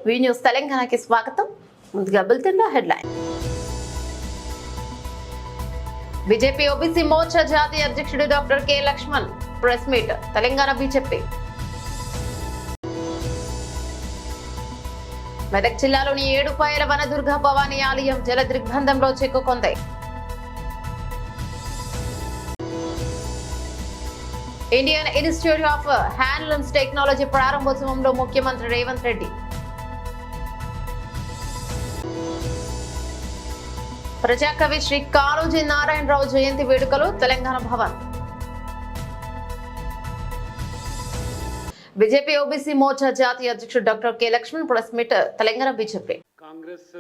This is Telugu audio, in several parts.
వి న్యూస్ తెలంగాణకి స్వాగతం. ముందుగా బులెటిన్లో హెడ్లైన్. బీజేపీ ఓబీసీ మోర్చా జాతీయ అధ్యక్షుడు doctor K Laxman press meet. Telangana BJP. Medak జిల్లాలోని ఏడుపాయల వనదుర్గ భవానీ ఆలయం జలదిగ్బంధంలో చిక్కుకుంది. Indian institute of handlooms technology ప్రారంభోత్సవంలో ముఖ్యమంత్రి రేవంత్ రెడ్డి. ప్రజాకవి శ్రీ కాళోజీ నారాయణరావు జయంతి వేడుకలు తెలంగాణ భవన్. బీజేపీ ఓబీసీ మోర్చా జాతీయ అధ్యక్షుడు doctor K Laxman press meet. Telangana BJP. Congress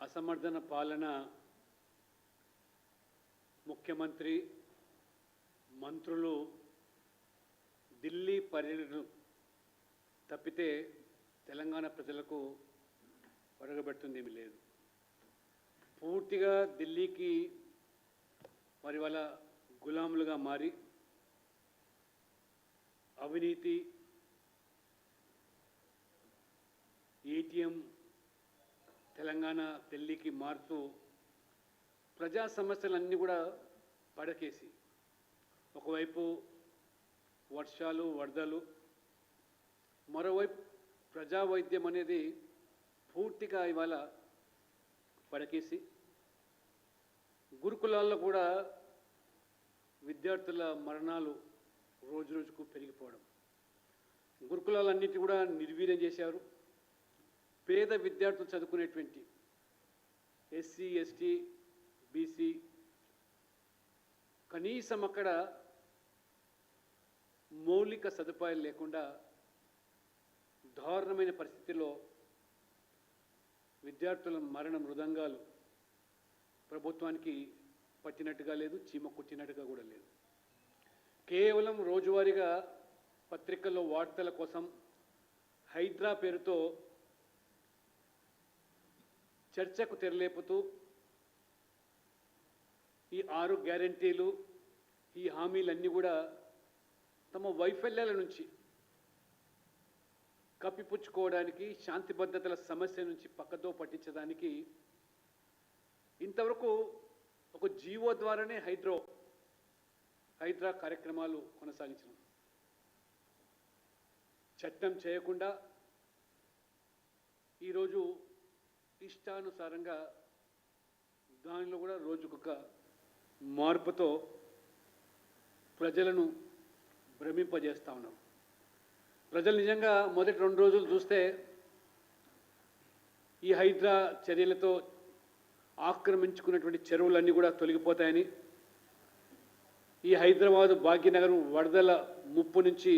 అసమర్థన పాలన, ముఖ్యమంత్రి మంత్రులు ఢిల్లీ పర్యటన తప్పితే తెలంగాణ ప్రజలకు ఒరగబెడుతుంది ఏమీ లేదు. పూర్తిగా ఢిల్లీకి మరి వాళ్ళ గులాములుగా మారి అవినీతి, ఏటీఎం తెలంగాణ ఢిల్లీకి మారుతూ ప్రజా సమస్యలన్నీ కూడా పడకేసి, ఒకవైపు వర్షాలు, వరదలు, మరోవైపు ప్రజా వైద్యం అనేది పూర్తిగా ఇవాళ పడకేసి, గురుకులాల్లో కూడా విద్యార్థుల మరణాలు రోజు రోజుకు పెరిగిపోవడం, గురుకులాలన్నిటి కూడా నిర్వీర్యం చేశారు. పేద విద్యార్థులు చదువుకునేటువంటి ఎస్సీ, ఎస్టీ, బీసీ కనీసం అక్కడ మౌలిక సదుపాయాలు లేకుండా దారుణమైన పరిస్థితిలో విద్యార్థుల మరణ మృదంగాలు ప్రభుత్వానికి పట్టినట్టుగా లేదు, చీమ కుట్టినట్టుగా కూడా లేదు. కేవలం రోజువారీగా పత్రికల్లో వార్తల కోసం హైడ్రా పేరుతో చర్చకు తెరలేపుతూ ఈ 6 గ్యారంటీలు, ఈ హామీలన్నీ కూడా తమ వైఫల్యాల నుంచి కప్పిపుచ్చుకోవడానికి, శాంతి భద్రతల సమస్య నుంచి పక్కతో పట్టించడానికి ఇంతవరకు ఒక జీవో ద్వారానే హైడ్రా కార్యక్రమాలు కొనసాగించడం, చట్టం చేయకుండా ఈరోజు ఇష్టానుసారంగా దానిలో కూడా రోజుకొక మార్పుతో ప్రజలను భ్రమింపజేస్తూ ఉన్నారు. ప్రజలు నిజంగా మొదటి 2 రోజులు చూస్తే ఈ హైడ్రా చర్యలతో ఆక్రమించుకున్నటువంటి చెరువులన్నీ కూడా తొలగిపోతాయని, ఈ హైదరాబాదు భాగ్యనగరం వరదల ముప్పు నుంచి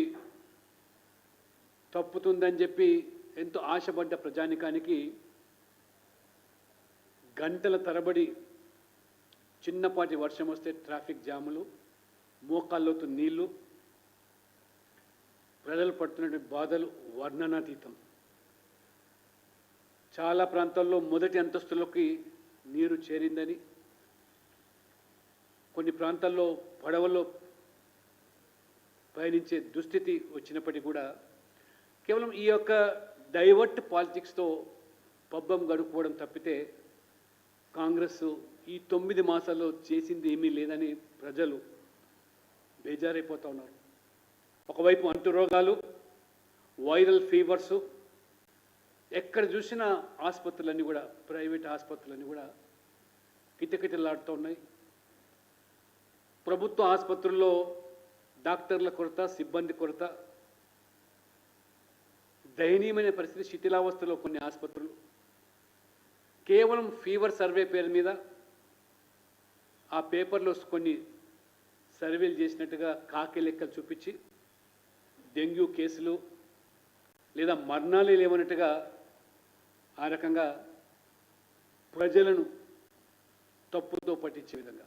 తప్పుతుందని చెప్పి ఎంతో ఆశపడ్డ ప్రజానికానికి గంటల తరబడి చిన్నపాటి వర్షం వస్తే ట్రాఫిక్ జాములు, మోకాల్లోతు నీళ్లు, ప్రజలు పడుతున్నటువంటి బాధలు వర్ణనాతీతం. చాలా ప్రాంతాల్లో మొదటి అంతస్తులోకి నీరు చేరిందని, కొన్ని ప్రాంతాల్లో పడవల్లో పయనించే దుస్థితి వచ్చినప్పటికీ కూడా కేవలం ఈ యొక్క డైవర్ట్ పాలిటిక్స్తో పబ్బం గడుపుకోవడం తప్పితే కాంగ్రెస్ ఈ 9 మాసాల్లో చేసింది ఏమీ లేదని ప్రజలు బేజారైపోతూ ఉన్నారు. ఒకవైపు అంటురోగాలు, వైరల్ ఫీవర్సు, ఎక్కడ చూసినా ఆసుపత్రులన్నీ కూడా, ప్రైవేట్ ఆసుపత్రులన్నీ కూడా కిటకిటలాడుతూ ఉన్నాయి. ప్రభుత్వ ఆసుపత్రుల్లో డాక్టర్ల కొరత, సిబ్బంది కొరత, దయనీయమైన పరిస్థితి, శిథిలావస్థలో కొన్ని ఆసుపత్రులు. కేవలం ఫీవర్ సర్వే పేరు మీద ఆ పేపర్లో కొన్ని సర్వేలు చేసినట్టుగా కాకి లెక్కలు చూపించి డెంగ్యూ కేసులు లేదా మరణాలు లేవన్నట్టుగా ఆ రకంగా ప్రజలను తప్పుతో పట్టించే విధంగా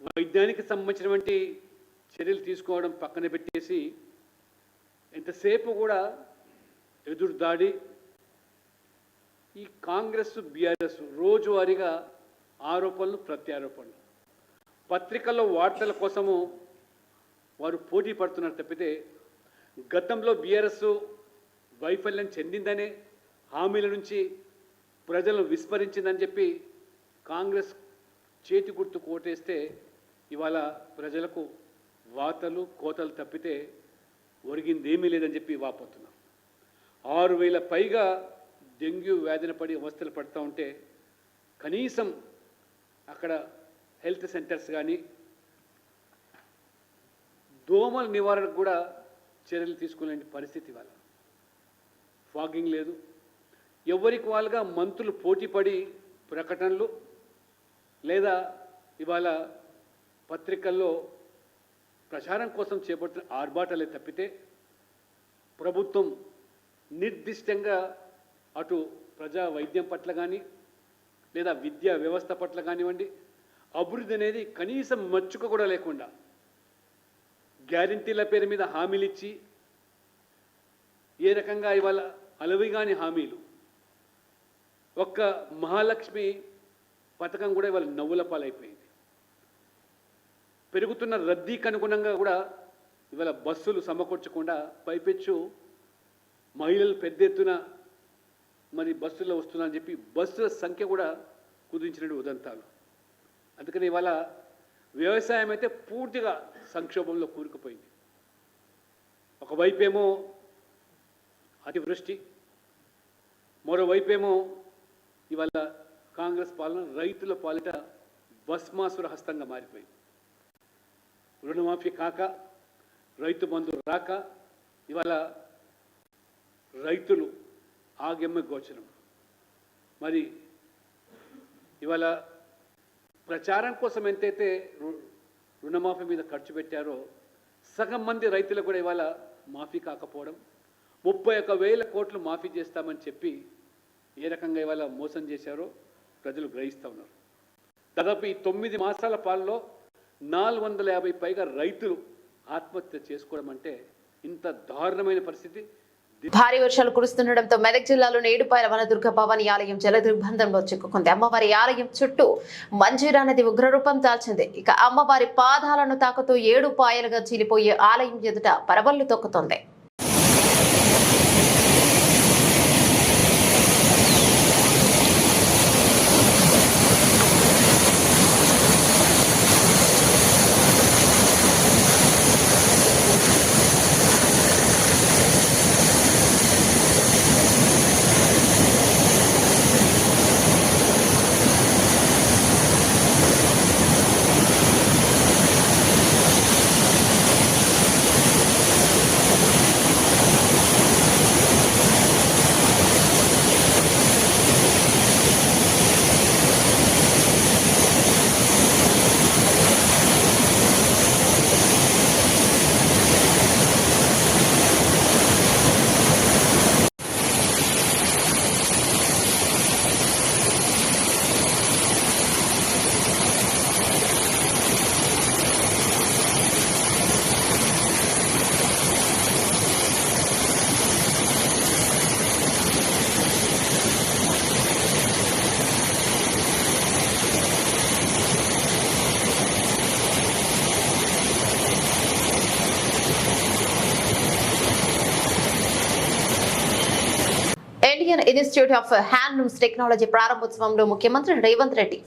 వైద్యానికి సంబంధించినటువంటి చర్యలు తీసుకోవడం పక్కన పెట్టేసి ఎంతసేపు కూడా ఎదురుదాడి, ఈ కాంగ్రెస్, బీఆర్ఎస్ రోజువారీగా ఆరోపణలు, ప్రత్యారోపణలు, పత్రికల్లో వార్తల కోసము వారు పోటీ పడుతున్నారు తప్పితే గతంలో బీఆర్ఎస్ వైఫల్యం చెందిందనే హామీల నుంచి ప్రజలను విస్మరించిందని చెప్పి కాంగ్రెస్ చేతి గుర్తు కోటేస్తే ఇవాళ ప్రజలకు వాతలు కోతలు తప్పితే ఒరిగిందేమీ లేదని చెప్పి వాపోతున్నాం. 6,000 పైగా డెంగ్యూ వ్యాధిన పడి అవస్థలు పడుతూ ఉంటే కనీసం అక్కడ హెల్త్ సెంటర్స్ కానీ దోమల నివారణకు కూడా చర్యలు తీసుకునే పరిస్థితి ఇవాళ. ఫాగింగ్ లేదు, ఎవరికి వాళ్ళుగా మంత్రులు పోటీపడి ప్రకటనలు లేదా ఇవాళ పత్రికల్లో ప్రచారం కోసం చేపట్టిన ఆర్భాటాలే తప్పితే ప్రభుత్వం నిర్దిష్టంగా అటు ప్రజా వైద్యం పట్ల కానీ లేదా విద్యా వ్యవస్థ పట్ల కానివ్వండి అభివృద్ధి అనేది కనీసం మచ్చుక కూడా లేకుండా గ్యారంటీల పేరు మీద హామీలు ఇచ్చి ఏ రకంగా ఇవాళ అలవిగాని హామీలు, ఒక్క మహాలక్ష్మి పథకం కూడా ఇవాళ నవ్వుల పాలైపోయింది. పెరుగుతున్న రద్దీకి అనుగుణంగా కూడా ఇవాళ బస్సులు సమకూర్చకుండా పైపెచ్చు మహిళలు పెద్ద ఎత్తున మరి బస్సుల్లో వస్తున్నారని చెప్పి బస్సుల సంఖ్య కూడా కుదించినట్టు ఉదంతాలు. అందుకని ఇవాళ వ్యవసాయం అయితే పూర్తిగా సంక్షోభంలో కూరుకుపోయింది. ఒకవైపేమో అతివృష్టి, మరోవైపేమో ఇవాళ కాంగ్రెస్ పాలన రైతుల పాలిట భస్మాసుర హస్తంగా మారిపోయింది. రుణమాఫీ కాక, రైతు బంధు రాక ఇవాళ రైతులు ఆగమ్య గోచరం. మరి ఇవాళ ప్రచారం కోసం ఎంతైతే రుణమాఫీ మీద ఖర్చు పెట్టారో సగం మంది రైతులు కూడా ఇవాళ మాఫీ కాకపోవడం, 31,000 కోట్లు మాఫీ చేస్తామని చెప్పి ఏ రకంగా ఇవాళ మోసం చేశారో ప్రజలు గ్రహిస్తూ ఉన్నారు. దాదాపు ఈ 9 మాసాల పాలలో 450 పైగా రైతులు ఆత్మహత్య చేసుకోవడం అంటే ఇంత దారుణమైన పరిస్థితి. భారీ వర్షాలు కురుస్తుండటంతో మెదక్ జిల్లాలోని ఏడుపాయల వనదుర్గ భవాని ఆలయం జల దిగ్బంధంలో చిక్కుకుంది. అమ్మవారి ఆలయం చుట్టూ మంజీరా నది ఉగ్రరూపం దాల్చింది. ఇక అమ్మవారి పాదాలను తాకుతూ 7 పాయలుగా చీలిపోయే ఆలయం ఎదుట పరవళ్లు తొక్కుతోంది. Indian institute of handlooms technology ప్రారంభోత్సవంలో ముఖ్యమంత్రి రేవంత్ రెడ్డి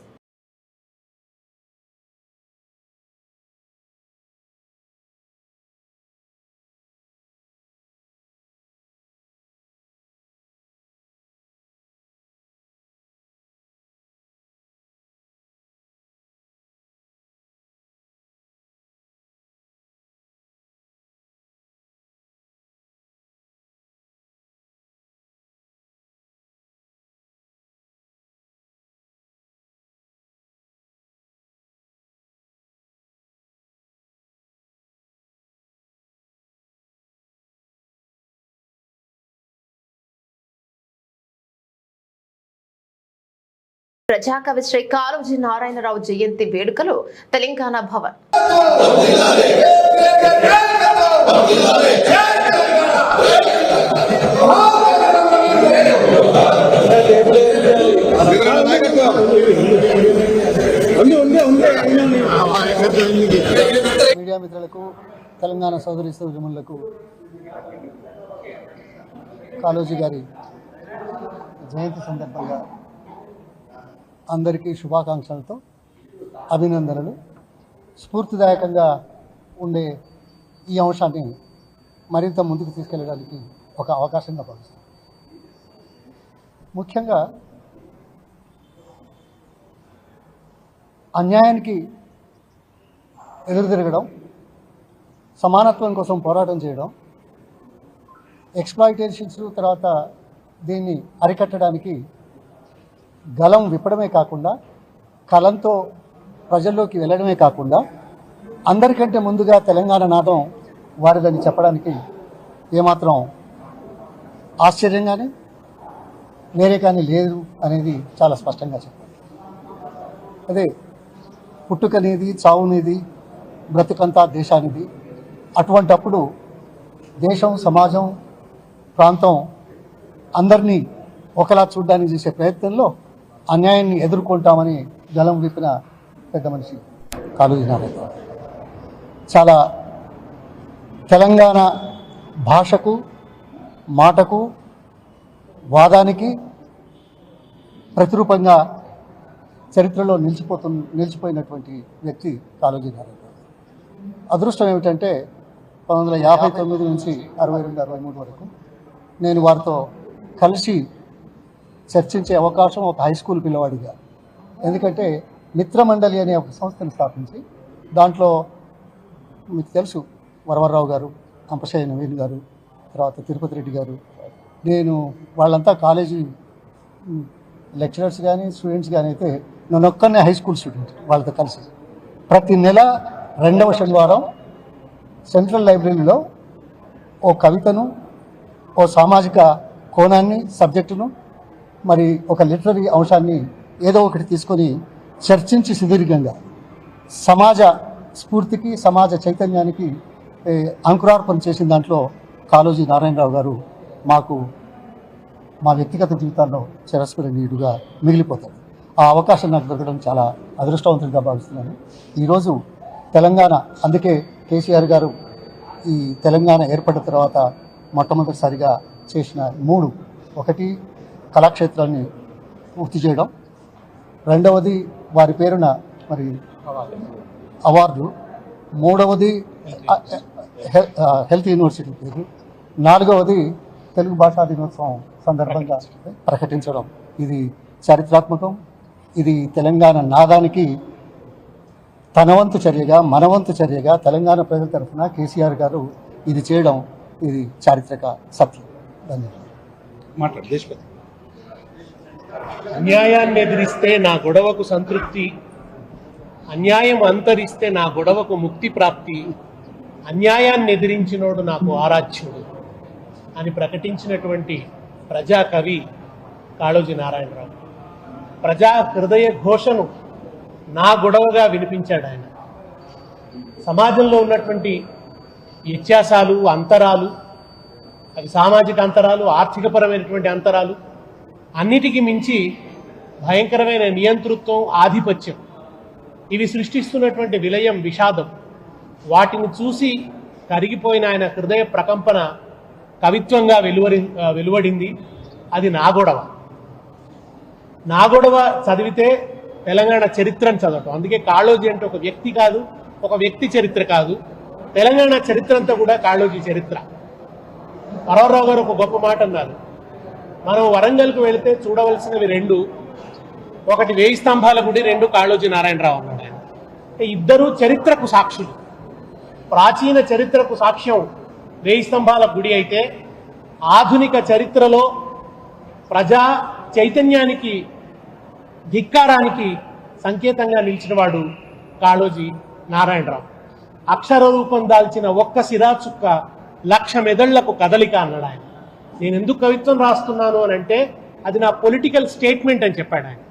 ప్రజాకవి శ్రీ కాళోజీ నారాయణరావు జయంతి వేడుకలు తెలంగాణ భవన్. మీడియా మిత్రులకు, తెలంగాణ సోదరి సోదరులకు కాళోజీ గారి జయంతి సందర్భంగా అందరికీ శుభాకాంక్షలతో అభినందనలు. స్ఫూర్తిదాయకంగా ఉండే ఈ అంశాన్ని మరింత ముందుకు తీసుకెళ్ళడానికి ఒక అవకాశంగా భావిస్తాను. ముఖ్యంగా అన్యాయానికి ఎదురు తిరగడం, సమానత్వం కోసం పోరాటం చేయడం, ఎక్స్‌ప్లాయిటేషన్స్ తర్వాత దీన్ని అరికట్టడానికి గలం విప్పడమే కాకుండా కలంతో ప్రజల్లోకి వెళ్ళడమే కాకుండా అందరికంటే ముందుగా తెలంగాణ నాదం వారిదని చెప్పడానికి ఏమాత్రం ఆశ్చర్యంగానే వేరే కానీ లేదు అనేది చాలా స్పష్టంగా చెప్పాలి. అదే పుట్టుకనేది, చావునేది, బ్రతుకంతా దేశానిది. అటువంటప్పుడు దేశం, సమాజం, ప్రాంతం అందరినీ ఒకలా చూడడానికి చేసే ప్రయత్నంలో అన్యాయాన్ని ఎదుర్కొంటామని గలం విప్పిన పెద్ద మనిషి కాళోజీ నారాయణ. చాలా తెలంగాణ భాషకు, మాటకు, వాదానికి ప్రతిరూపంగా చరిత్రలో నిలిచిపోయినటువంటి వ్యక్తి కాళోజీ నారాయణ. అదృష్టం ఏమిటంటే 1959 నుంచి 62, 63 వరకు నేను వారితో కలిసి చర్చించే అవకాశం ఒక హై స్కూల్ పిల్లవాడిగా, ఎందుకంటే మిత్రమండలి అనే ఒక సంస్థను స్థాపించి దాంట్లో మీకు తెలుసు వరవరరావు గారు, అంపశయ్య నవీన్ గారు, తర్వాత తిరుపతి రెడ్డి గారు, నేను వాళ్ళంతా కాలేజీ లెక్చరర్స్ కానీ స్టూడెంట్స్ కానీ అయితే నేను ఒక్కనే హై స్కూల్ స్టూడెంట్. వాళ్ళతో కలిసి ప్రతి నెల 2వ శనివారం సెంట్రల్ లైబ్రరీలో ఓ కవితను, ఓ సామాజిక కోణాన్ని, సబ్జెక్టును, మరి ఒక లిటరరీ అంశాన్ని ఏదో ఒకటి తీసుకొని చర్చించి సుదీర్ఘంగా సమాజ స్ఫూర్తికి, సమాజ చైతన్యానికి అంకురార్పణ చేసిన దాంట్లో కాళోజీ నారాయణరావు గారు మాకు మా వ్యక్తిగత జీవితాల్లో చిరస్మరణీయుడుగా మిగిలిపోతాడు. ఆ అవకాశం నాకు దొరకడం చాలా అదృష్టవంతుడిగా భావిస్తున్నాను. ఈరోజు తెలంగాణ, అందుకే కేసీఆర్ గారు ఈ తెలంగాణ ఏర్పడిన తర్వాత మొట్టమొదటిసారిగా చేసిన 3, ఒకటి కళాక్షేత్రాన్ని పూర్తి చేయడం, రెండవది వారి పేరున మరి అవార్డు, మూడవది హెల్త్ యూనివర్సిటీ పేరు, 4వది తెలుగు భాషా దినోత్సవం సందర్భంగా ప్రకటించడం. ఇది చారిత్రాత్మకం. ఇది తెలంగాణ నాదానికి తన వంతు చర్యగా, మనవంతు చర్యగా తెలంగాణ ప్రజల తరఫున కేసీఆర్ గారు ఇది చేయడం, ఇది చారిత్రక సత్యం. ధన్యవాదాలు. అన్యాయాన్ని ఎదిరిస్తే నా గొడవకు సంతృప్తి, అన్యాయం అంతరిస్తే నా గొడవకు ముక్తి ప్రాప్తి, అన్యాయాన్ని ఎదిరించినోడు నాకు ఆరాధ్యుడు అని ప్రకటించినటువంటి ప్రజాకవి కాళోజీ నారాయణరావు. ప్రజా హృదయ ఘోషను నా గొడవగా వినిపించాడు ఆయన. సమాజంలో ఉన్నటువంటి వ్యత్యాసాలు, అంతరాలు, అవి సామాజిక అంతరాలు, ఆర్థికపరమైనటువంటి అంతరాలు, అన్నిటికీ మించి భయంకరమైన నియంతృత్వం, ఆధిపత్యం, ఇవి సృష్టిస్తున్నటువంటి విలయం, విషాదం, వాటిని చూసి కరిగిపోయిన ఆయన హృదయ ప్రకంపన కవిత్వంగా వెలువడింది. అది నా గొడవ. నా గొడవ చదివితే తెలంగాణ చరిత్రను చదవటం. అందుకే కాళోజీ అంటే ఒక వ్యక్తి కాదు, ఒక వ్యక్తి చరిత్ర కాదు, తెలంగాణ చరిత్ర అంతా కూడా కాళోజీ చరిత్ర. వరవరరావు గారు ఒక గొప్ప మాట అన్నారు, మనం వరంగల్కు వెళితే చూడవలసినవి 2, ఒకటి 1000 స్తంభాల గుడి, 2 కాళోజీ నారాయణరావు అన్నాడు ఆయన. అంటే ఇద్దరు చరిత్రకు సాక్షులు. ప్రాచీన చరిత్రకు సాక్ష్యం 1000 స్తంభాల గుడి అయితే, ఆధునిక చరిత్రలో ప్రజా చైతన్యానికి, ధిక్కారానికి సంకేతంగా నిలిచినవాడు కాళోజీ నారాయణరావు. అక్షర రూపం దాల్చిన ఒక్క సిరాచుక్క 1,00,000 మెదళ్లకు కదలిక అన్నాడు ఆయన. నేను ఎందుకు కవిత్వం రాస్తున్నాను అని అంటే అది నా పొలిటికల్ స్టేట్మెంట్ అని చెప్పాడు ఆయన.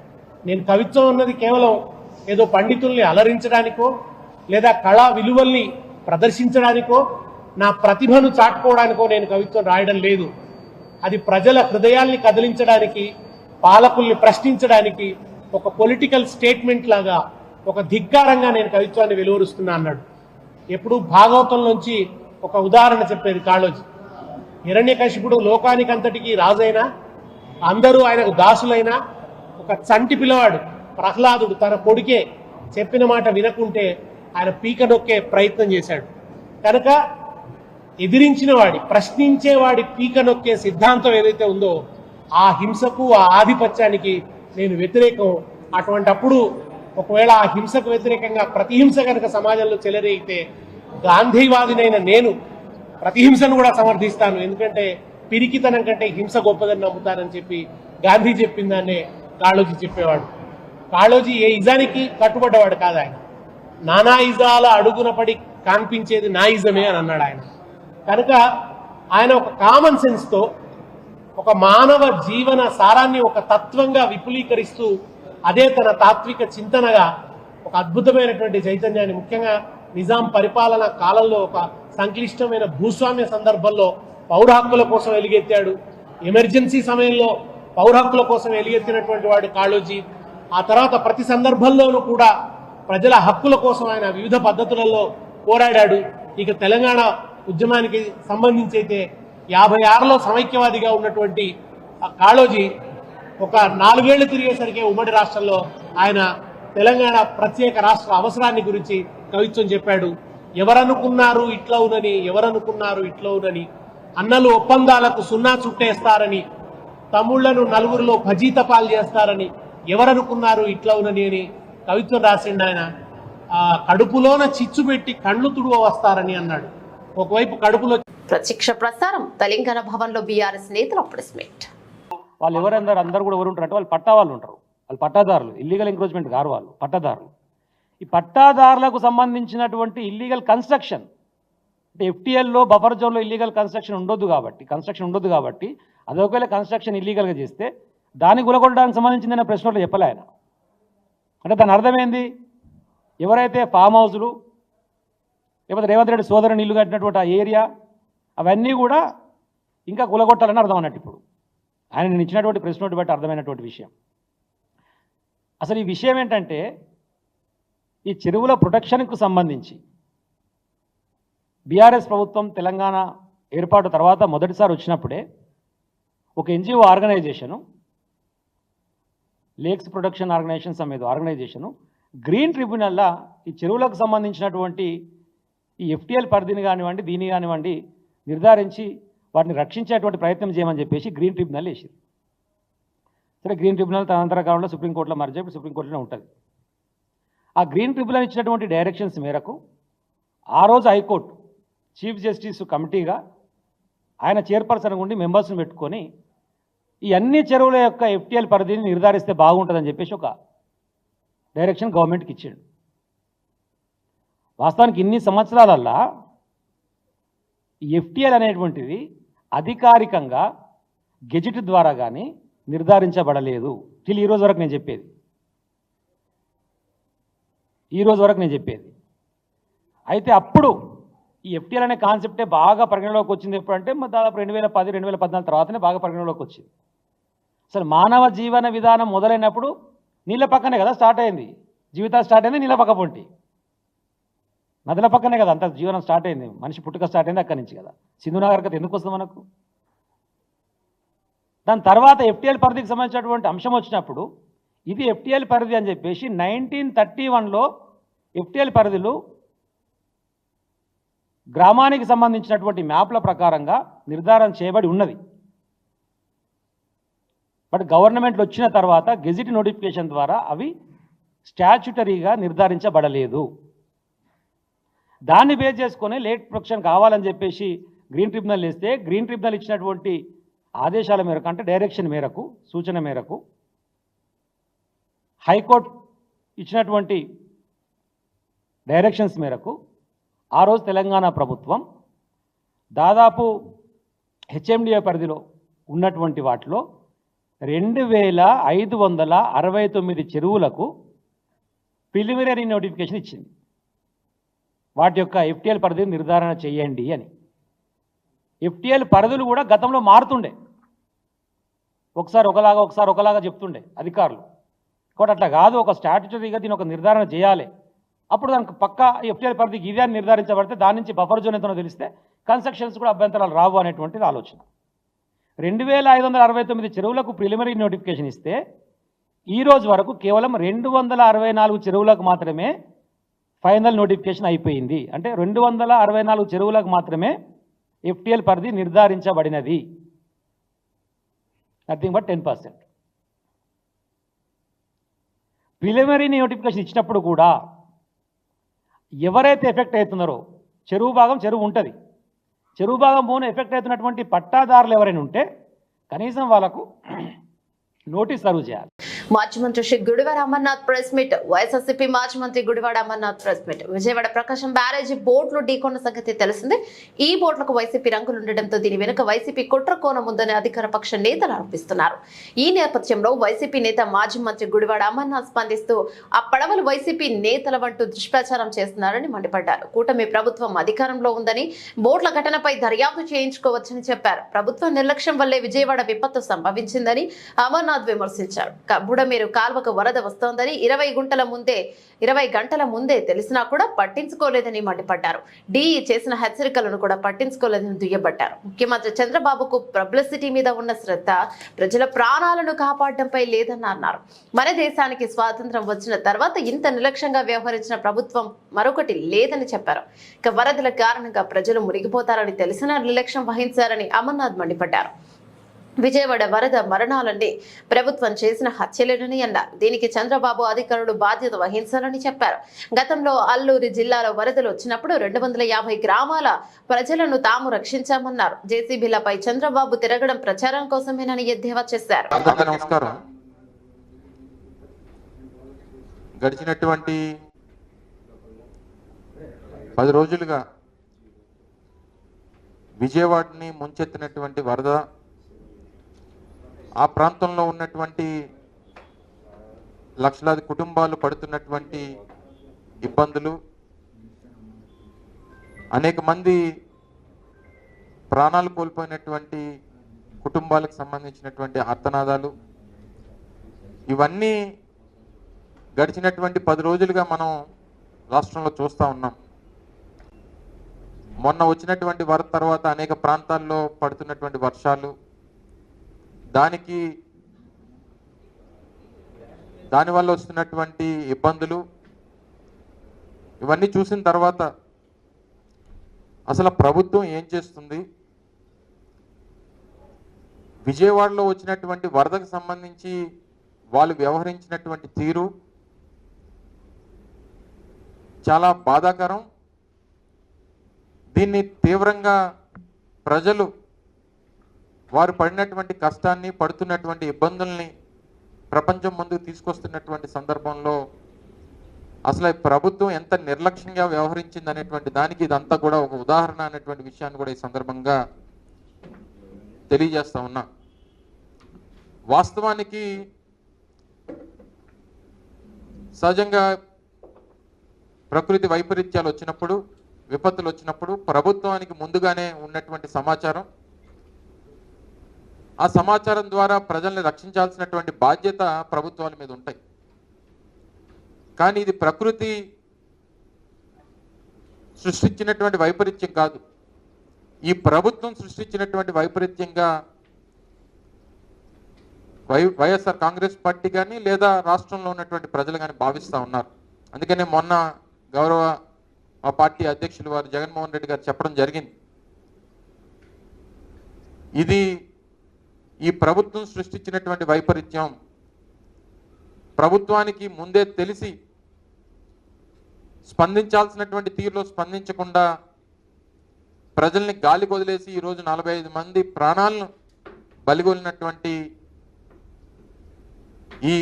నేను కవిత్వం అన్నది కేవలం ఏదో పండితుల్ని అలరించడానికో లేదా కళా విలువల్ని ప్రదర్శించడానికో, నా ప్రతిభను చాటుకోవడానికో నేను కవిత్వం రాయడం లేదు. అది ప్రజల హృదయాల్ని కదిలించడానికి, పాలకుల్ని ప్రశ్నించడానికి, ఒక పొలిటికల్ స్టేట్మెంట్ లాగా, ఒక ధిక్కారంగా నేను కవిత్వాన్ని వెలువరుస్తున్నా అన్నాడు. ఎప్పుడు భాగవతంలోంచి ఒక ఉదాహరణ చెప్పేది కాళోజీ. హిరణ్యకశిపుడు లోకానికి అంతటికి రాజైనా, అందరూ ఆయనకు దాసులైనా, ఒక చంటి పిల్లవాడు ప్రహ్లాదుడు తన కొడుకే చెప్పిన మాట వినకుంటే ఆయన పీక నొక్కే ప్రయత్నం చేశాడు. కనుక ఎదిరించిన వాడి, ప్రశ్నించేవాడి పీక నొక్కే సిద్ధాంతం ఏదైతే ఉందో ఆ హింసకు, ఆ ఆధిపత్యానికి నేను వ్యతిరేకం. అటువంటప్పుడు ఒకవేళ ఆ హింసకు వ్యతిరేకంగా ప్రతిహింస కనుక సమాజంలో చెలరేగితే గాంధీవాదినైన నేను ప్రతిహింసను కూడా సమర్థిస్తాను. ఎందుకంటే పిరికితనం కంటే హింస గొప్పదని నమ్ముతానని చెప్పి గాంధీ చెప్పిన దాన్నే కాళోజీ చెప్పేవాడు. కాళోజీ ఏ ఇజానికి కట్టుబడ్డవాడు కాదు. ఆయన నానా ఇజాల అడుగున పడి కనిపించేది నా ఇజమే అని అన్నాడు ఆయన. కనుక ఆయన ఒక కామన్ సెన్స్తో ఒక మానవ జీవన సారాన్ని ఒక తత్వంగా విపులీకరిస్తూ అదే తన తాత్విక చింతనగా ఒక అద్భుతమైనటువంటి చైతన్యాన్ని, ముఖ్యంగా నిజాం పరిపాలన కాలంలో ఒక సంక్లిష్టమైన భూస్వామ్య సందర్భంలో పౌర హక్కుల కోసం ఎలుగెత్తాడు. ఎమర్జెన్సీ సమయంలో పౌర హక్కుల కోసం ఎలుగెత్తినటువంటి వాడు కాళోజీ. ఆ తర్వాత ప్రతి సందర్భంలోనూ కూడా ప్రజల హక్కుల కోసం ఆయన వివిధ పద్ధతులలో పోరాడాడు. ఇక తెలంగాణ ఉద్యమానికి సంబంధించి అయితే 56లో సమైక్యవాదిగా ఉన్నటువంటి కాళోజీ ఒక 4 ఏళ్లు తిరిగేసరికి ఉమ్మడి రాష్ట్రంలో ఆయన తెలంగాణ ప్రత్యేక రాష్ట్ర అవసరాన్ని గురించి కవిత్వం చెప్పాడు. ఎవరనుకున్నారు ఇట్లా ఉందని, ఎవరనుకున్నారు ఇట్లా ఉందని, అన్నలు ఒప్పందాలకు సున్నా చుట్టేస్తారని, తమ్ముళ్లను నలుగురిలో భజీతపాలు చేస్తారని, ఎవరనుకున్నారు ఇట్లా ఉందని అని కవిత్వం రాసిండు ఆయన. కడుపులోన చిచ్చు పెట్టి కళ్ళు తుడువ వస్తారని అన్నాడు. ఒకవైపు కడుపులో ప్రత్యక్ష ప్రసారం తెలంగాణ భవన్ లో బీఆర్ఎస్ నేతలు ప్రెస్ మీట్. వాళ్ళు అందరూ కూడా ఎవరు ఉంటారంటే వాళ్ళు పట్టా వాళ్ళు ఉంటారు. వాళ్ళు పట్టాదారులు, ఇల్లీగల్ ఎంక్రోచ్మెంట్ గారు, వాళ్ళు పట్టాదారులు. ఈ పట్టాదారులకు సంబంధించినటువంటి ఇల్లీగల్ కన్స్ట్రక్షన్ అంటే ఎఫ్టీఎల్లో బఫర్ జోన్లో ఇల్లీగల్ కన్స్ట్రక్షన్ ఉండొద్దు కాబట్టి అది ఒకవేళ కన్స్ట్రక్షన్ ఇల్లీగల్గా చేస్తే దాన్ని గులగొట్టడానికి సంబంధించింది నేను ప్రెస్ నోట్లో చెప్పలే ఆయన. అంటే దాని అర్థమైంది, ఎవరైతే ఫామ్ హౌస్లు లేకపోతే రేవంత్ రెడ్డి సోదరుని ఇల్లు కట్టినటువంటి ఆ ఏరియా అవన్నీ కూడా ఇంకా గులగొట్టాలని అర్థం అన్నట్టు. ఇప్పుడు ఆయన నేను ఇచ్చినటువంటి ప్రెస్ నోట్ బట్టి అర్థమైనటువంటి విషయం. అసలు ఈ విషయం ఏంటంటే, ఈ చెరువుల ప్రొటెక్షన్కు సంబంధించి బీఆర్ఎస్ ప్రభుత్వం తెలంగాణ ఏర్పాటు తర్వాత మొదటిసారి వచ్చినప్పుడే ఒక NGO organisation, lakes protection organisation సమేత ఆర్గనైజేషను గ్రీన్ ట్రిబ్యునల్లా ఈ చెరువులకు సంబంధించినటువంటి ఈ ఎఫ్టీఎల్ పరిధిని కానివ్వండి, దీన్ని కానివ్వండి నిర్ధారించి వాటిని రక్షించేటువంటి ప్రయత్నం చేయమని చెప్పేసి గ్రీన్ ట్రిబ్యునల్ వేసింది. సరే, గ్రీన్ ట్రిబ్యునల్ తదనంతర కాలంలో సుప్రీంకోర్టులో మర్చి ఇప్పుడు సుప్రీంకోర్టులో ఉంటుంది. ఆ గ్రీన్ ట్రిబ్యునల్ ఇచ్చినటువంటి డైరెక్షన్స్ మేరకు ఆ రోజు హైకోర్టు చీఫ్ జస్టిస్ కమిటీగా ఆయన చైర్పర్సన్ ఉండి మెంబర్స్ని పెట్టుకొని ఈ అన్ని చెరువుల యొక్క ఎఫ్టీఎల్ పరిధిని నిర్ధారిస్తే బాగుంటుందని చెప్పేసి ఒక డైరెక్షన్ గవర్నమెంట్కి ఇచ్చాడు. వాస్తవానికి ఇన్ని సంవత్సరాలల్లా ఈ ఎఫ్టీఎల్ అనేటువంటిది అధికారికంగా గెజిట్ ద్వారా కానీ నిర్ధారించబడలేదు. ఈ రోజు వరకు నేను చెప్పేది అయితే అప్పుడు ఈ ఎఫ్టీఎల్ అనే కాన్సెప్టే బాగా పరిగణలోకి వచ్చింది ఎప్పుడంటే దాదాపు 2010, 2014 తర్వాతనే బాగా పరిగణలోకి వచ్చింది. అసలు మానవ జీవన విధానం మొదలైనప్పుడు నీళ్ళ పక్కనే కదా స్టార్ట్ అయింది. జీవితాలు స్టార్ట్ అయింది నీళ్ళ పక్క పొంటి, నదుల పక్కనే కదా అంత జీవనం స్టార్ట్ అయింది. మనిషి పుట్టుక స్టార్ట్ అయింది అక్కడి నుంచి కదా. సింధు నాగరికత ఎందుకు వస్తుంది మనకు? దాని తర్వాత ఎఫ్టీఎల్ పరిధికి సంబంధించినటువంటి అంశం వచ్చినప్పుడు ఇది ఎఫ్టీఎల్ పరిధి అని చెప్పేసి 1931లో ఎఫ్టీఎల్ పరిధిలో గ్రామానికి సంబంధించినటువంటి మ్యాప్ల ప్రకారంగా నిర్ధారణ చేయబడి ఉన్నది. బట్ గవర్నమెంట్లు వచ్చిన తర్వాత గెజిట్ నోటిఫికేషన్ ద్వారా అవి స్టాచ్యుటరీగా నిర్ధారించబడలేదు. దాన్ని బేస్ చేసుకొని లేక్ ప్రొటెక్షన్ కావాలని చెప్పేసి గ్రీన్ ట్రిబ్యునల్ వేస్తే గ్రీన్ ట్రిబ్యునల్ ఇచ్చినటువంటి ఆదేశాల మేరకు అంటే డైరెక్షన్ మేరకు, సూచన మేరకు హైకోర్టు ఇచ్చినటువంటి డైరెక్షన్స్ మేరకు ఆ రోజు తెలంగాణ ప్రభుత్వం దాదాపు హెచ్ఎండిఏ పరిధిలో ఉన్నటువంటి వాటిలో 2569 చెరువులకు ప్రిలిమినరీ నోటిఫికేషన్ ఇచ్చింది. వాటి యొక్క ఎఫ్టీఎల్ పరిధిని నిర్ధారణ చేయండి అని. ఎఫ్టీఎల్ పరిధులు కూడా గతంలో మారుతుండే, ఒకసారి ఒకలాగా చెప్తుండే అధికారులు. కాబట్టి అట్లా కాదు, ఒక స్టాట్యుటరీగా దీని ఒక నిర్ధారణ చేయాలి. అప్పుడు దానికి పక్కా ఎఫ్టీఎల్ పరిధికి ఇదే అని నిర్ధారించబడితే దాని నుంచి బఫర్ జోన్ ఎంతనో తెలిస్తే కన్స్ట్రక్షన్స్ కూడా అభ్యంతరాలు రావు అనేటువంటిది ఆలోచన. 2569 చెరువులకు ప్రిలిమినరీ నోటిఫికేషన్ ఇస్తే ఈ రోజు వరకు కేవలం 264 చెరువులకు మాత్రమే ఫైనల్ నోటిఫికేషన్ అయిపోయింది. అంటే 264 చెరువులకు మాత్రమే ఎఫ్టీఎల్ పరిధి నిర్ధారించబడినది. Nothing but 10%. ప్రిలిమినరీ నోటిఫికేషన్ ఇచ్చినప్పుడు కూడా ఎవరైతే ఎఫెక్ట్ అవుతున్నారో, చెరువు భాగం ఉంటుంది, చెరువు భాగం పోను ఎఫెక్ట్ అవుతున్నటువంటి పట్టాదారులు ఎవరైనా ఉంటే కనీసం వాళ్ళకు నోటీస్ సర్వ్ చేయాలి. మాజీ మంత్రి శ్రీ గుడివాడ అమర్నాథ్ ప్రెస్ మీట్. వైఎస్ఆర్సీపీ మాజీ మంత్రి గుడివాడ అమర్నాథ్ ప్రెస్ మీట్. విజయవాడ ప్రకాశం బ్యారేజీ బోట్లు ఢీకొన్న సంగతి తెలిసిందే. ఈ బోట్లకు వైసీపీ రంగులు ఉండడంతో దీని వెనుక వైసీపీ కుట్ర కోణం ఉందని అధికార పక్ష నేతలు ఆరోపిస్తున్నారు. ఈ నేపథ్యంలో వైసీపీ నేత మాజీ మంత్రి గుడివాడ అమర్నాథ్ స్పందిస్తూ ఆ పడవలు వైసీపీ నేతల వంటూ దుష్ప్రచారం చేస్తున్నారని మండిపడ్డారు. కూటమి ప్రభుత్వం అధికారంలో ఉందని, బోట్ల ఘటనపై దర్యాప్తు చేయించుకోవచ్చని చెప్పారు. ప్రభుత్వం నిర్లక్ష్యం వల్లే విజయవాడ విపత్తు సంభవించిందని అమర్నాథ్ విమర్శించారు. బుడమేరు కాల్వకు వరద వస్తోందని 20 గంటల ముందే తెలిసినా కూడా పట్టించుకోలేదని మండిపడ్డారు. డీఈ చేసిన హెచ్చరికలను కూడా పట్టించుకోలేదని దుయ్యబట్టారు. ముఖ్యమంత్రి చంద్రబాబుకు పబ్లిసిటీ మీద ఉన్న శ్రద్ధ ప్రజల ప్రాణాలను కాపాడడంపై లేదని అన్నారు. మన దేశానికి స్వాతంత్రం వచ్చిన తర్వాత ఇంత నిర్లక్ష్యంగా వ్యవహరించిన ప్రభుత్వం మరొకటి లేదని చెప్పారు. ఇక వరదల కారణంగా ప్రజలు మునిగిపోతారని తెలిసినా నిర్లక్ష్యం వహించారని అమర్నాథ్ మండిపడ్డారు. విజయవాడ వరద మరణాలన్నీ ప్రభుత్వం చేసిన హత్యలేనని అన్నారు. దీనికి చంద్రబాబు అధికారులు బాధ్యత వహించాలని చెప్పారు. గతంలో అల్లూరి జిల్లాలో వరదలు వచ్చినప్పుడు 250 గ్రామాల ప్రజలను తాము రక్షించామన్నారు. జేసీబీలపై చంద్రబాబు తిరగడం ప్రచారం కోసమేనని ఎద్దేవా చేశారు. నమస్కారం. గడిచినటువంటి 10 రోజులుగా విజయవాడని ముంచెత్తినటువంటి వరద, ఆ ప్రాంతంలో ఉన్నటువంటి లక్షలాది కుటుంబాలు పడుతున్నటువంటి ఇబ్బందులు, అనేక మంది ప్రాణాలు కోల్పోయినటువంటి కుటుంబాలకు సంబంధించినటువంటి ఆర్తనాదాలు, ఇవన్నీ గడిచినటువంటి 10 రోజులుగా మనం రాష్ట్రంలో చూస్తూ ఉన్నాం. మొన్న వచ్చినటువంటి వరద తర్వాత అనేక ప్రాంతాల్లో పడుతున్నటువంటి వర్షాలు, దానివల్ల వస్తున్నటువంటి ఇబ్బందులు, ఇవన్నీ చూసిన తర్వాత అసలు ప్రభుత్వం ఏం చేస్తుంది, విజయవాడలో వచ్చినటువంటి వరదకు సంబంధించి వాళ్ళు వ్యవహరించినటువంటి తీరు చాలా బాధాకరం. దీన్ని తీవ్రంగా ప్రజలు వారు పడినటువంటి కష్టాన్ని, పడుతున్నటువంటి ఇబ్బందుల్ని ప్రపంచం ముందుకు తీసుకొస్తున్నటువంటి సందర్భంలో అసలు ప్రభుత్వం ఎంత నిర్లక్ష్యంగా వ్యవహరించింది అనేటువంటి దానికి ఇదంతా కూడా ఒక ఉదాహరణ అనేటువంటి విషయాన్ని కూడా ఈ సందర్భంగా తెలియజేస్తా ఉన్నా. వాస్తవానికి సహజంగా ప్రకృతి వైపరీత్యాలు వచ్చినప్పుడు, విపత్తులు వచ్చినప్పుడు ప్రభుత్వానికి ముందుగానే ఉన్నటువంటి సమాచారం, ఆ సమాచారం ద్వారా ప్రజల్ని రక్షించాల్సినటువంటి బాధ్యత ప్రభుత్వాల మీద ఉంటాయి. కానీ ఇది ప్రకృతి సృష్టించినటువంటి వైపరీత్యం కాదు, ఈ ప్రభుత్వం సృష్టించినటువంటి వైపరీత్యంగా వైఎస్ఆర్ కాంగ్రెస్ పార్టీ కానీ లేదా రాష్ట్రంలో ఉన్నటువంటి ప్రజలు కానీ భావిస్తూ ఉన్నారు. అందుకనే మొన్న గౌరవ మా పార్టీ అధ్యక్షులు వారు జగన్మోహన్ రెడ్డి గారు చెప్పడం జరిగింది, ఇది ఈ ప్రభుత్వం సృష్టించినటువంటి వైపరీత్యం, ప్రభుత్వానికి ముందే తెలిసి స్పందించాల్సినటువంటి తీరులో స్పందించకుండా ప్రజల్ని గాలి వదిలేసి ఈరోజు 45 మంది ప్రాణాలను బలిగొలినటువంటి ఈ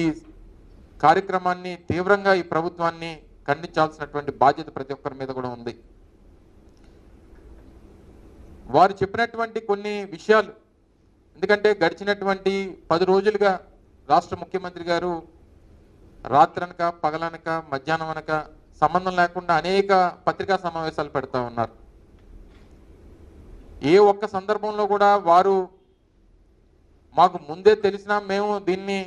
కార్యక్రమాన్ని తీవ్రంగా ఈ ప్రభుత్వాన్ని ఖండించాల్సినటువంటి బాధ్యత ప్రతి ఒక్కరి మీద కూడా ఉంది. వారు చెప్పినటువంటి కొన్ని విషయాలు, ఎందుకంటే గడిచినటువంటి 10 రోజులుగా రాష్ట్ర ముఖ్యమంత్రి గారు రాత్రనక పగలనక మధ్యాహ్నం అనక సంబంధం లేకుండా అనేక పత్రికా సమావేశాలు పెడతా ఉన్నారు. ఏ ఒక్క సందర్భంలో కూడా వారు మాకు ముందే తెలిసినా మేము దీన్ని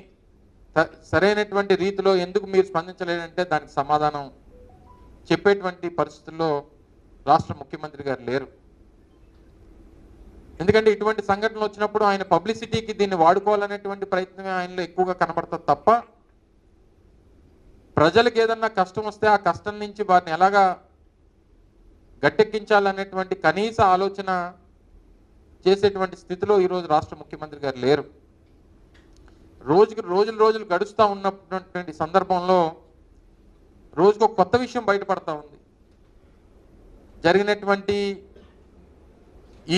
సరైనటువంటి రీతిలో ఎందుకు మీరు స్పందించలేదంటే దానికి సమాధానం చెప్పేటువంటి పరిస్థితుల్లో రాష్ట్ర ముఖ్యమంత్రి గారు లేరు. ఎందుకంటే ఇటువంటి సంఘటనలు వచ్చినప్పుడు ఆయన పబ్లిసిటీకి దీన్ని వాడుకోవాలనేటువంటి ప్రయత్నమే ఆయనలో ఎక్కువగా కనబడుతుంది తప్ప ప్రజలకు ఏదన్నా కష్టం వస్తే ఆ కష్టం నుంచి వారిని ఎలాగా గట్టెక్కించాలనేటువంటి కనీస ఆలోచన చేసేటువంటి స్థితిలో ఈరోజు రాష్ట్ర ముఖ్యమంత్రి గారు లేరు. రోజులు గడుస్తూ ఉన్నటువంటి సందర్భంలో రోజుకు ఒక కొత్త విషయం బయటపడతా ఉంది. జరిగినటువంటి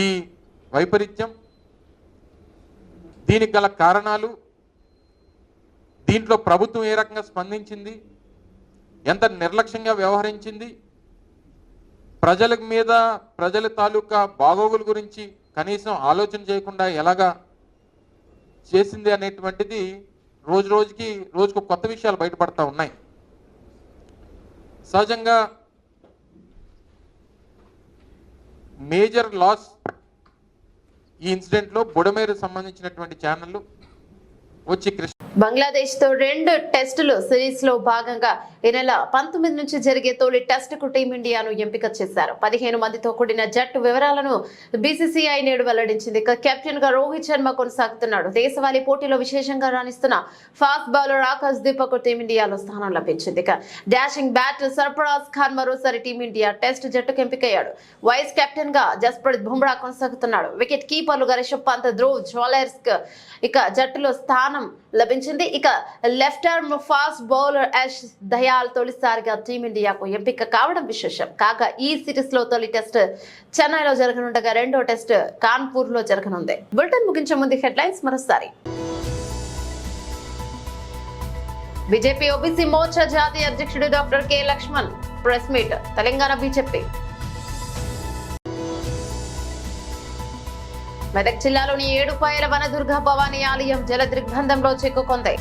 ఈ వైపరీత్యం, దీనికి గల కారణాలు, దీంట్లో ప్రభుత్వం ఏ రకంగా స్పందించింది, ఎంత నిర్లక్ష్యంగా వ్యవహరించింది, ప్రజల తాలూకా బాగోగుల గురించి కనీసం ఆలోచన చేయకుండా ఎలాగా చేసింది అనేటువంటిది రోజుకు కొత్త విషయాలు బయటపడతా ఉన్నాయి. సహజంగా మేజర్ లాస్ ఈ ఇన్సిడెంట్లో బుడమేరు సంబంధించినటువంటి ఛానళ్ళు వచ్చి బంగ్లాదేశ్ తో 2 టెస్టులు సిరీస్ లో భాగంగా ఈ నెల 19 నుంచి జరిగే తొలి టెస్ట్ కు టీమిండియాను ఎంపిక చేశారు. 15 మందితో కూడిన జట్టు వివరాలను బీసీసీఐ నేడు వెల్లడించింది. కెప్టెన్ గా రోహిత్ శర్మ కొనసాగుతున్నాడు. దేశవాళీ పోటీలో విశేషంగా రాణిస్తున్న ఫాస్ట్ బౌలర్ ఆకాశ్ దీపక్ టీమిండియాలో స్థానం లభించింది. డాషింగ్ బ్యాటర్ సర్ఫరాజ్ ఖాన్ మరోసారి టీమిండియా టెస్ట్ జట్టుకు ఎంపికయ్యాడు. వైస్ కెప్టెన్ గా జస్ప్రీత్ బుమ్రా కొనసాగుతున్నాడు. వికెట్ కీపర్లుగా రిషబ్ పంత్, ధ్రువ్ జ్యువెలర్స్ ఇక జట్టులో స్థానం లభించింది. ఇక left arm fast bowler Yash Dayal తొలిసారిగా టీమిండియాకు ఎంపిక కావడం విశేషం. కాగా ఈ సిరీస్ లో తొలి టెస్ట్ చెన్నైలో జరగనుండగా రెండో టెస్ట్ కాన్పూర్ లో జరగనుంది. బులెటిన్ ముగించే ముందు హెడ్లైన్స్ మరోసారి. బీజేపీ ఓబీసీ మోర్చా జాతీయ అధ్యక్షుడు doctor K Laxman press meet. Telangana BJP. Medak జిల్లాలోని ఏడుపాయల వనదుర్గ భవానీ ఆలయం జల దిగ్బంధంలో చిక్కుకుంది.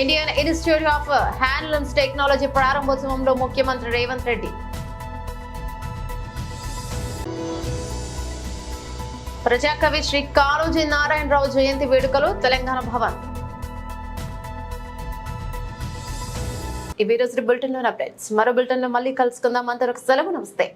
Indian institute of handlooms technology ప్రారంభోత్సవంలో ముఖ్యమంత్రి రేవంత్ రెడ్డి. ప్రజాకవి శ్రీ కాళోజీ నారాయణరావు జయంతి వేడుకలు తెలంగాణ భవన్. ఈ రోజు బులెటిన్ లో అప్డేట్స్. మరో బులెటిన్ లో మళ్ళీ కలుసుకుందాం. అంతవరకు సెలవు. నమస్తే.